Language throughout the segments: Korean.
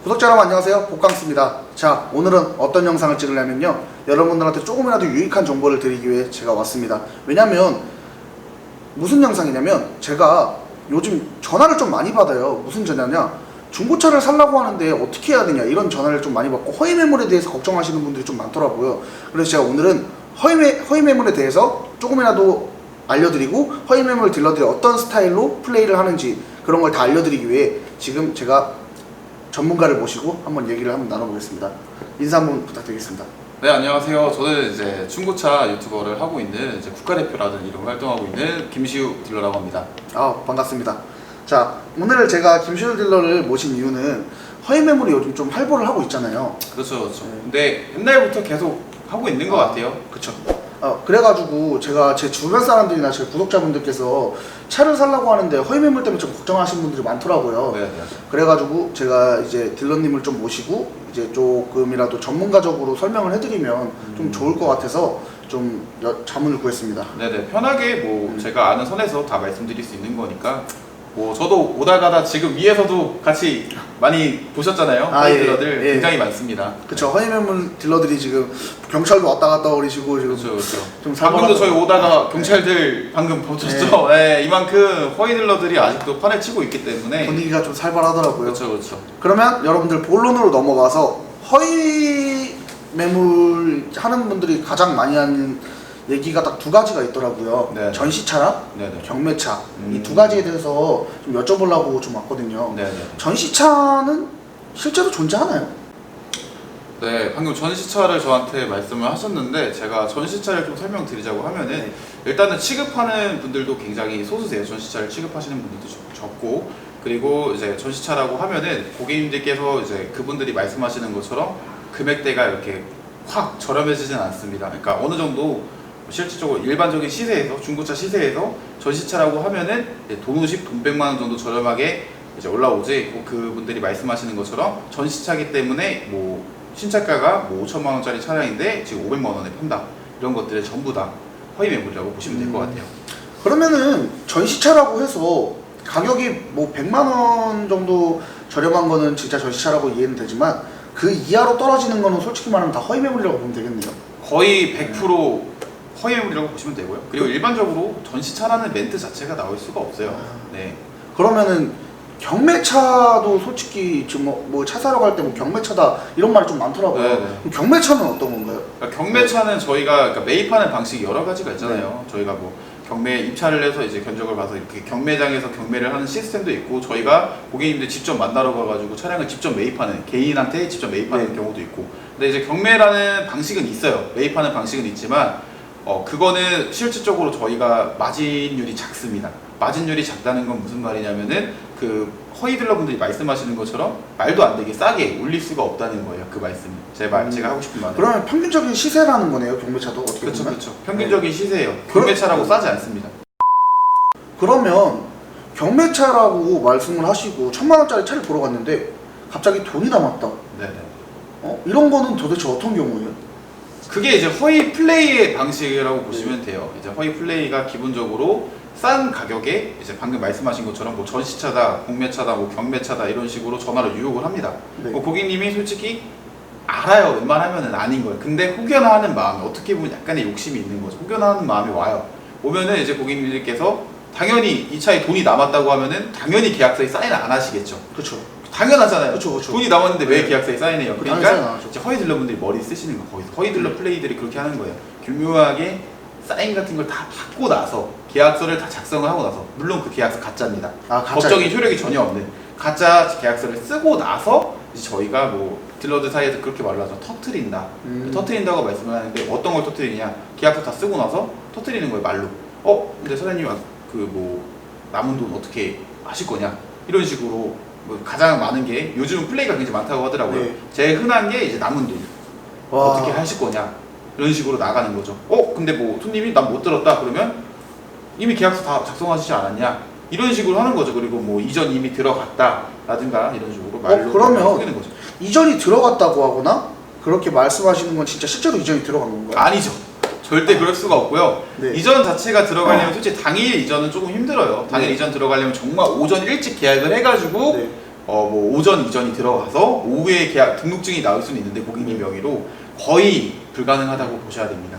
구독자 여러분 안녕하세요, 복강스입니다. 자, 오늘은 어떤 영상을 찍으려면요, 여러분들한테 조금이라도 유익한 정보를 드리기 위해 제가 왔습니다. 왜냐면 무슨 영상이냐면, 제가 요즘 전화를 좀 많이 받아요. 무슨 전화냐, 중고차를 살라고 하는데 어떻게 해야 되냐, 이런 전화를 좀 많이 받고 허위 매물에 대해서 걱정하시는 분들이 좀 많더라고요. 그래서 제가 오늘은 허위 매물에 대해서 조금이라도 알려드리고, 허위 매물 딜러들이 어떤 스타일로 플레이를 하는지 그런 걸 다 알려드리기 위해 지금 제가 전문가를 모시고 한번 얘기를 한번 나눠보겠습니다. 인사 한번 부탁드리겠습니다. 네, 안녕하세요. 저는 이제 중고차 유튜버를 하고 있는 이제 국가대표라는 이름으로 활동하고 있는 김시우 딜러라고 합니다. 반갑습니다. 자, 오늘 제가 김시우 딜러를 모신 이유는 허위 매물이 요즘 좀 활보를 하고 있잖아요. 그렇죠, 그렇죠. 근데 옛날부터 계속 하고 있는 것 같아요. 그쵸. 그래가지고 제가 제 주변 사람들이나 제 구독자분들께서 차를 살라고 하는데 허위 매물 때문에 좀 걱정하시는 분들이 많더라고요. 네. 그래가지고 제가 이제 딜러님을 좀 모시고 이제 조금이라도 전문가적으로 설명을 해드리면 좀 좋을 것 같아서 좀 자문을 구했습니다. 네네. 편하게 뭐 제가 아는 선에서 다 말씀드릴 수 있는 거니까, 뭐 저도 오다 가다 지금 위에서도 같이 많이 보셨잖아요. 허위 딜러들 굉장히 많습니다. 그쵸. 허위 매물 딜러들이 지금 경찰도 왔다 갔다 거리시고 지금. 그렇죠. 좀 방금도 저희 오다가 경찰들 방금 보셨죠? 네, 이만큼 허위 딜러들이 아직도 판을 치고 있기 때문에 분위기가 좀 살벌하더라고요. 그렇죠. 그러면 여러분들 본론으로 넘어가서, 허위 매물 하는 분들이 가장 많이 하는 얘기가 딱 두 가지가 있더라고요. 네. 전시차랑 네네. 경매차. 이 두 가지에 대해서 좀 여쭤보려고 좀 왔거든요. 네네. 전시차는 실제로 존재하나요? 네, 방금 전시차를 저한테 말씀을 하셨는데, 제가 전시차를 좀 설명드리자고 하면은, 일단은 취급하는 분들도 굉장히 소수세요. 전시차를 취급하시는 분들도 적고, 그리고 이제 전시차라고 하면은 고객님들께서 이제 그분들이 말씀하시는 것처럼 금액대가 이렇게 확 저렴해지진 않습니다. 그러니까 어느 정도 실질적으로 일반적인 시세에서, 중고차 시세에서 전시차라고 하면은 돈 50, 돈 100만 원 정도 저렴하게 이제 올라오지, 그분들이 말씀하시는 것처럼 전시차기 때문에 뭐 신차가가 뭐 5천만 원짜리 차량인데 지금 500만 원에 판다, 이런 것들을 전부 다 허위 매물이라고 보시면 될 것 같아요. 그러면은 전시차라고 해서 가격이 뭐 100만 원 정도 저렴한 거는 진짜 전시차라고 이해는 되지만, 그 이하로 떨어지는 거는 솔직히 말하면 다 허위 매물이라고 보면 되겠네요. 거의 100% 허위 매물이라고 보시면 되고요. 그리고 일반적으로 전시차라는 멘트 자체가 나올 수가 없어요. 네. 그러면은 경매차도 솔직히 지금 뭐 차 사러 갈 때 뭐 경매차다 이런 말이 좀 많더라고요. 네네. 그럼 경매차는 어떤 건가요? 그러니까 경매차는 저희가 그러니까 매입하는 방식이 여러 가지가 있잖아요. 저희가 뭐 경매 입찰을 해서 이제 견적을 봐서 이렇게 경매장에서 경매를 하는 시스템도 있고, 저희가 고객님들 직접 만나러 가가지고 차량을 직접 매입하는, 개인한테 직접 매입하는 경우도 있고. 근데 이제 경매라는 방식은 있어요. 매입하는 방식은 있지만 그거는 실질적으로 저희가 마진율이 작습니다. 마진율이 작다는 건 무슨 말이냐면은, 그 허위 딜러분들이 말씀하시는 것처럼 말도 안 되게 싸게 올릴 수가 없다는 거예요. 그 말씀이 제가 하고 싶은 말은. 그러면 평균적인 시세라는 거네요, 경매차도 어떻게 보면. 그렇죠. 평균적인 시세예요. 경매차라고 싸지 않습니다. 그러면 경매차라고 말씀을 하시고 1,000만 원짜리 차를 보러 갔는데 갑자기 돈이 남았다. 네네. 이런 거는 도대체 어떤 경우예요? 그게 이제 허위 플레이의 방식이라고 보시면 돼요. 이제 허위 플레이가 기본적으로 싼 가격에 이제 방금 말씀하신 것처럼 뭐 전시차다, 공매차다, 뭐 경매차다 이런 식으로 전화를 유혹을 합니다. 네. 고객님이 솔직히 알아요. 웬만하면은 아닌 거예요. 근데 혹여나 하는 마음이, 어떻게 보면 약간의 욕심이 있는 거죠. 혹여나 하는 마음이 와요. 오면은 이제 고객님들께서 당연히 이 차에 돈이 남았다고 하면은 당연히 계약서에 사인을 안 하시겠죠. 그렇죠. 당연하잖아요. 그쵸. 돈이 남았는데 왜 계약서에 사인해요? 그러니까 이제 허위 딜러분들이 머리 쓰시는 거, 거기서 허위 딜러 플레이들이 그렇게 하는 거예요. 교묘하게 사인 같은 걸 다 받고 나서, 계약서를 다 작성을 하고 나서, 물론 그 계약서 가짜입니다. 법적인 효력이 전혀 없는 가짜 계약서를 쓰고 나서 이제 저희가 뭐 딜러들 사이에서 그렇게 말을 하죠. 터트린다. 터트린다고 말씀을 하는데, 어떤 걸 터트리냐? 계약서 다 쓰고 나서 터트리는 거예요, 말로. 근데 사장님 그 뭐 남은 돈 어떻게 하실 거냐? 이런 식으로. 뭐 가장 많은 게, 요즘은 플레이가 굉장히 많다고 하더라고요. 네. 제일 흔한 게 이제 남은 돈 어떻게 하실 거냐, 이런 식으로 나가는 거죠. 근데 뭐 손님이 난 못 들었다 그러면, 이미 계약서 다 작성하시지 않았냐, 이런 식으로 하는 거죠. 그리고 뭐 이전 이미 들어갔다 라든가 이런 식으로 말로 그러면 속이는 거죠. 이전이 들어갔다고 하거나 그렇게 말씀하시는 건 진짜 실제로 이전이 들어간 건가요? 아니죠. 절대 그럴 수가 없고요. 네. 이전 자체가 들어가려면 솔직히 당일 이전은 조금 힘들어요. 당일 이전 들어가려면 정말 오전 일찍 계약을 해가지고 네. 뭐 오전 이전이 들어가서 오후에 계약 등록증이 나올 수는 있는데 고객님 명의로 거의 불가능하다고 보셔야 됩니다.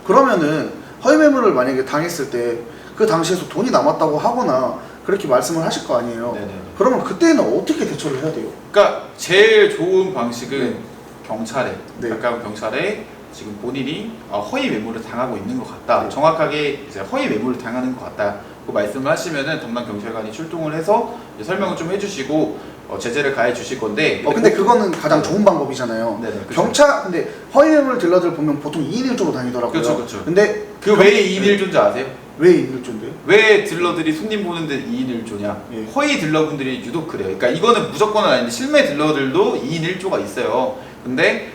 그러면은 허위 매물을 만약에 당했을 때 그 당시에서 돈이 남았다고 하거나 그렇게 말씀을 하실 거 아니에요. 네네. 그러면 그때는 어떻게 대처를 해야 돼요? 그러니까 제일 좋은 방식은 네. 경찰에 네. 가까운 경찰에 지금 본인이 허위 매물을 당하고 있는 것 같다. 네. 정확하게 이제 허위 매물을 당하는 것 같다. 그 말씀을 하시면은 담당 경찰관이 출동을 해서 이제 설명을 좀 해주시고 제재를 가해 주실 건데. 근데 그거는 가장 좋은 방법이잖아요. 네네. 그쵸. 근데 허위 매물 딜러들 보면 보통 2인 1조로 다니더라고요. 그렇죠, 그렇죠. 근데 그 왜 2인 1조인지 아세요? 왜 2인 1조인데요? 왜 딜러들이 손님 보는데 2인 1조냐? 예. 허위 딜러분들이 유독 그래요. 그러니까 이거는 무조건은 아닌데 실매 딜러들도 2인 1조가 있어요. 근데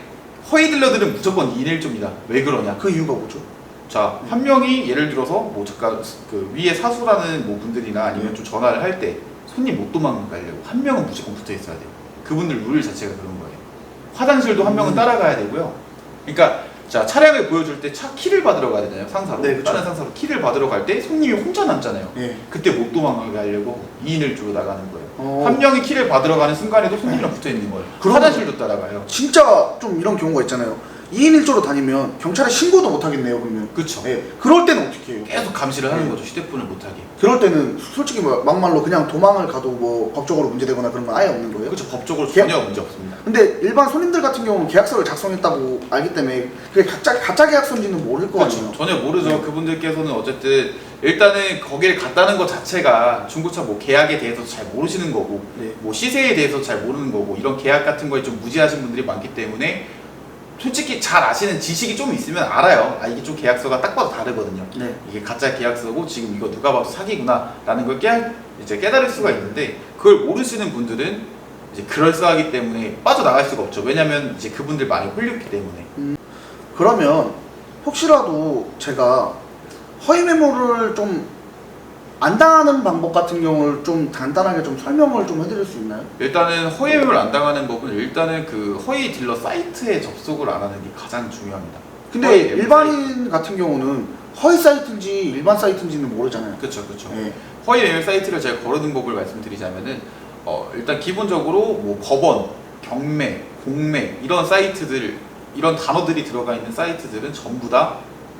허위 딜러들은 무조건 2인 1조입니다. 왜 그러냐? 그 이유가 뭐죠? 자, 한 명이 예를 들어서 뭐 잠깐 그 위에 사수라는 뭐 분들이나 아니면 좀 전화를 할 때 손님 못 도망가려고 한 명은 무조건 붙어 있어야 돼요. 그분들 룰 자체가 그런 거예요. 화장실도 한 명은 따라가야 되고요. 그러니까 자, 차량을 보여줄 때 차 키를 받으러 가야 되잖아요. 상사로. 네, 그쵸. 다른 상사로 키를 받으러 갈 때 손님이 혼자 남잖아요. 예. 그때 못 도망가게 하려고 2인 1조로 나가는 거예요. 어. 한 명이 키를 받으러 가는 순간에도 손님이랑 붙어 있는 거예요. 그러면- 화장실도 따라가요. 진짜 좀 이런 경우가 있잖아요. 2인 1조로 다니면 경찰에 신고도 못 하겠네요, 그러면. 그쵸. 예. 그럴 때는 어떻게 해요? 계속 감시를 하는 네. 거죠. 휴대폰을 못 하게. 그럴 때는 솔직히 뭐 막말로 그냥 도망을 가도 뭐 법적으로 문제되거나 그런 건 아예 없는 거예요? 그렇죠. 법적으로 계약- 전혀 문제 없습니다. 근데 일반 손님들 같은 경우는 계약서를 작성했다고 알기 때문에 그게 가짜 계약서인지는 모를 거 그렇죠. 아니에요. 전혀 모르죠. 네. 그분들께서는 어쨌든 일단은 거기를 갔다는 것 자체가 중고차 뭐 계약에 대해서 잘 모르시는 거고 네. 뭐 시세에 대해서 잘 모르는 거고 이런 계약 같은 거에 좀 무지하신 분들이 많기 때문에 솔직히 잘 아시는 지식이 좀 있으면 알아요. 아, 이게 좀 계약서가 딱 봐도 다르거든요. 네. 이게 가짜 계약서고 지금 이거 누가 봐도 사기구나 라는 걸 이제 깨달을 수가 있는데 그걸 모르시는 분들은 이제 그럴싸하기 때문에 빠져나갈 수가 없죠. 왜냐면 이제 그분들 많이 홀렸기 때문에. 그러면 혹시라도 제가 허위 매물을 좀 안 당하는 방법 같은 경우를 좀 간단하게 좀 설명을 좀 해드릴 수 있나요? 일단은 허위 매물 안 당하는 법은 일단은 그 허위 딜러 사이트에 접속을 안 하는 게 가장 중요합니다. 근데 허위 매물 일반인 같은 경우는 허위 사이트인지 일반 사이트인지는 모르잖아요. 그렇죠, 그렇죠. 네. 허위 매물 사이트를 제가 거르는 법을 말씀드리자면은 일단 기본적으로 뭐 법원, 경매, 공매 이런 사이트들 이런 단어들이 들어가 있는 사이트들은 전부 다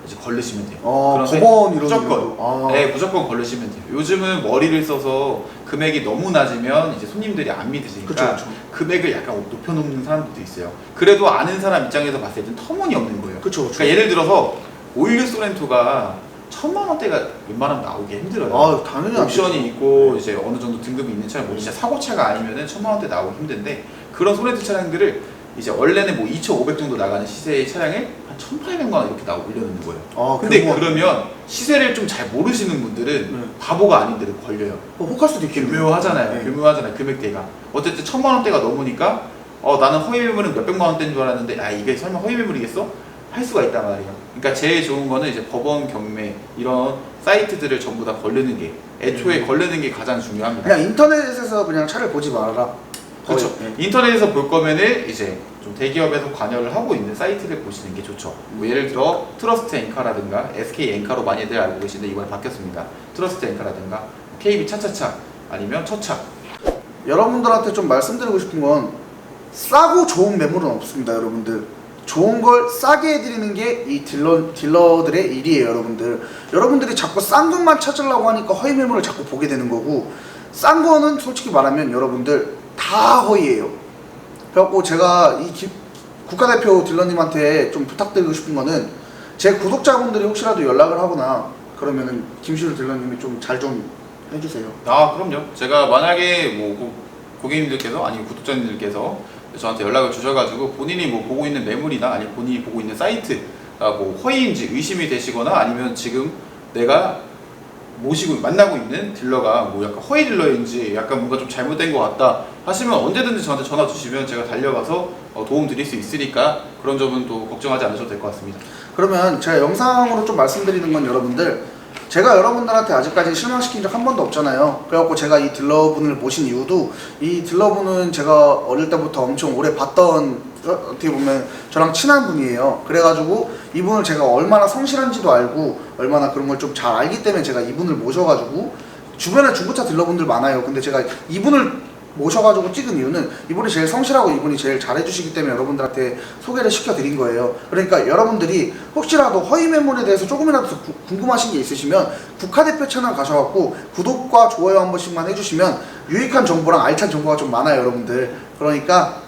이제 걸르시면 돼요. 그런 법원 이런 무조건. 경우도. 아. 네, 무조건 걸르시면 돼요. 요즘은 머리를 써서 금액이 너무 낮으면 이제 손님들이 안 믿으시니까 그쵸, 그쵸. 금액을 약간 높여놓는 사람들도 있어요. 그래도 아는 사람 입장에서 봤을 땐 터무니없는 거예요. 그쵸, 그쵸. 그러니까 예를 들어서 오일류 소렌토가 1,000만 원대가 웬만하면 나오기 힘들어요. 아, 당연히 안 옵션이 되죠. 있고 이제 어느 정도 등급이 있는 차량, 뭐 진짜 사고차가 아니면은 1,000만 원대 나오기 힘든데 그런 소렌토 차량들을 이제 원래는 뭐 2,500 정도 나가는 시세의 차량을 한 1,800만 원 이렇게 올려놓는 거예요. 아, 근데 그거- 그러면 시세를 좀 잘 모르시는 분들은 네. 바보가 아닌데도 걸려요. 혹할 수도 있겠네요. 교묘하잖아요. 네. 교묘하잖아요. 금액대가. 어쨌든 1,000만 원대가 넘으니까 나는 허위 매물은 몇백만 원대인 줄 알았는데 이게 설마 허위 매물이겠어? 할 수가 있단 말이에요. 그러니까 제일 좋은 거는 이제 법원, 경매 이런 사이트들을 전부 다 걸르는 게 애초에 걸르는 게 가장 중요합니다. 그냥 인터넷에서 그냥 차를 보지 말아라. 그렇죠. 거의. 네. 인터넷에서 볼 거면은 이제 좀 대기업에서 관여를 하고 있는 사이트를 보시는 게 좋죠. 뭐 예를 들어 트러스트 앵카라든가 SK 앵카로 많이들 알고 계시는데 이번에 바뀌었습니다. 트러스트 앵카라든가 KB 차차차 아니면 처차. 여러분들한테 좀 말씀드리고 싶은 건 싸고 좋은 매물은 없습니다, 여러분들. 좋은 걸 싸게 해드리는 게 이 딜러들의 일이에요, 여러분들. 여러분들이 자꾸 싼 것만 찾으려고 하니까 허위 매물을 자꾸 보게 되는 거고, 싼 거는 솔직히 말하면 여러분들 다 허위예요. 그래갖고 제가 국가대표 딜러님한테 좀 부탁드리고 싶은 거는 제 구독자분들이 혹시라도 연락을 하거나 그러면은 김시루 딜러님이 좀 잘 좀 해주세요. 그럼요. 제가 만약에 뭐 고객님들께서 아니면 구독자님들께서 저한테 연락을 주셔가지고 본인이 뭐 보고 있는 매물이나 아니면 본인이 보고 있는 사이트가 뭐 허위인지 의심이 되시거나 아니면 지금 내가 만나고 있는 딜러가 뭐 약간 허위 딜러인지 약간 뭔가 좀 잘못된 것 같다 하시면 언제든지 저한테 전화 주시면 제가 달려가서 도움 드릴 수 있으니까 그런 점은 또 걱정하지 않으셔도 될 것 같습니다. 그러면 제가 영상으로 좀 말씀드리는 건 여러분들, 제가 여러분들한테 아직까지 실망시킨 적 한 번도 없잖아요. 그래갖고 제가 이 딜러분을 모신 이유도, 이 딜러분은 제가 어릴 때부터 엄청 오래 봤던, 어떻게 보면 저랑 친한 분이에요. 그래가지고 이분을 제가 얼마나 성실한지도 알고 얼마나 그런 걸 좀 잘 알기 때문에 제가 이분을 모셔가지고, 주변에 중고차 딜러분들 많아요. 근데 제가 이분을 모셔가지고 찍은 이유는 이분이 제일 성실하고 이분이 제일 잘해주시기 때문에 여러분들한테 소개를 시켜드린 거예요. 그러니까 여러분들이 혹시라도 허위 매물에 대해서 조금이라도 궁금하신 게 있으시면 국가대표 채널 가셔갖고 구독과 좋아요 한 번씩만 해주시면 유익한 정보랑 알찬 정보가 좀 많아요, 여러분들. 그러니까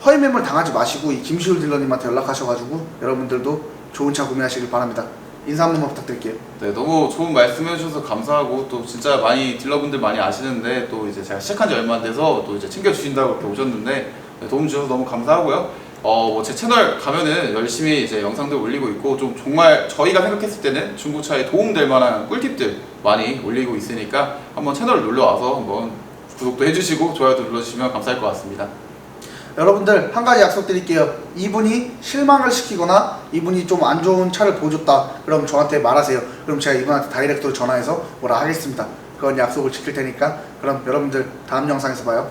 허위 매물 당하지 마시고 이 김시울 딜러님한테 연락하셔가지고 여러분들도 좋은 차 구매하시길 바랍니다. 인사 한 번만 부탁드릴게요. 네, 너무 좋은 말씀 해주셔서 감사하고 또 진짜 많이 딜러분들 많이 아시는데 또 이제 제가 시작한 지 얼마 안 돼서 또 이제 챙겨주신다고 이렇게 오셨는데 네, 도움 주셔서 너무 감사하고요. 뭐 제 채널 가면은 열심히 이제 영상들 올리고 있고 좀 정말 저희가 생각했을 때는 중고차에 도움될 만한 꿀팁들 많이 올리고 있으니까 한번 채널을 놀러 와서 한번 구독도 해주시고 좋아요도 눌러주시면 감사할 것 같습니다. 여러분들 한 가지 약속드릴게요. 이분이 실망을 시키거나 이분이 좀 안 좋은 차를 보여줬다 그럼 저한테 말하세요. 그럼 제가 이분한테 다이렉트로 전화해서 뭐라 하겠습니다. 그건 약속을 지킬 테니까 그럼 여러분들 다음 영상에서 봐요.